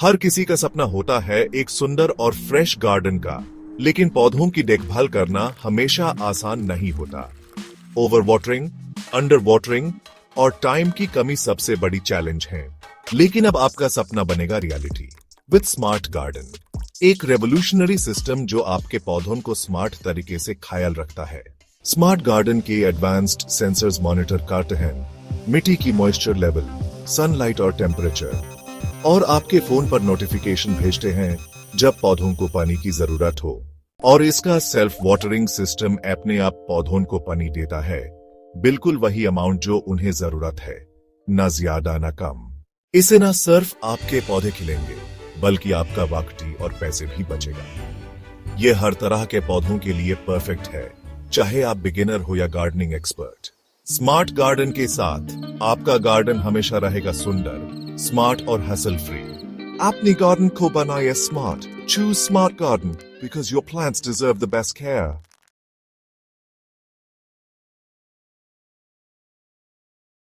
हर किसी का सपना होता है एक सुंदर और फ्रेश गार्डन का, लेकिन पौधों की देखभाल करना हमेशा आसान नहीं होता। ओवर वाटरिंग, अंडर वाटरिंग और टाइम की कमी सबसे बड़ी चैलेंज है। लेकिन अब आपका सपना बनेगा रियलिटी विद स्मार्ट गार्डन, एक रेवोल्यूशनरी सिस्टम जो आपके पौधों को स्मार्ट तरीके से ख्याल रखता है। स्मार्ट गार्डन के एडवांस्ड सेंसर्स मॉनिटर करते हैं मिट्टी की मॉइस्चर लेवल, सनलाइट और टेम्परेचर, और आपके फोन पर नोटिफिकेशन भेजते हैं जब पौधों को पानी की जरूरत हो। और इसका सेल्फ वाटरिंग सिस्टम अपने आप पौधों को पानी देता है, बिल्कुल वही अमाउंट जो उन्हें जरूरत है, न ज्यादा न कम। इससे न सिर्फ आपके पौधे खिलेंगे, बल्कि आपका वक्त और पैसे भी बचेगा। यह हर तरह के पौधों के लिए परफेक्ट है, चाहे आप बिगिनर हो या गार्डनिंग एक्सपर्ट। स्मार्ट गार्डन के साथ आपका गार्डन हमेशा रहेगा सुंदर, स्मार्ट और हसल फ्री। अपनी गार्डन को बनाइए smart. Choose smart garden because your plants deserve the best care.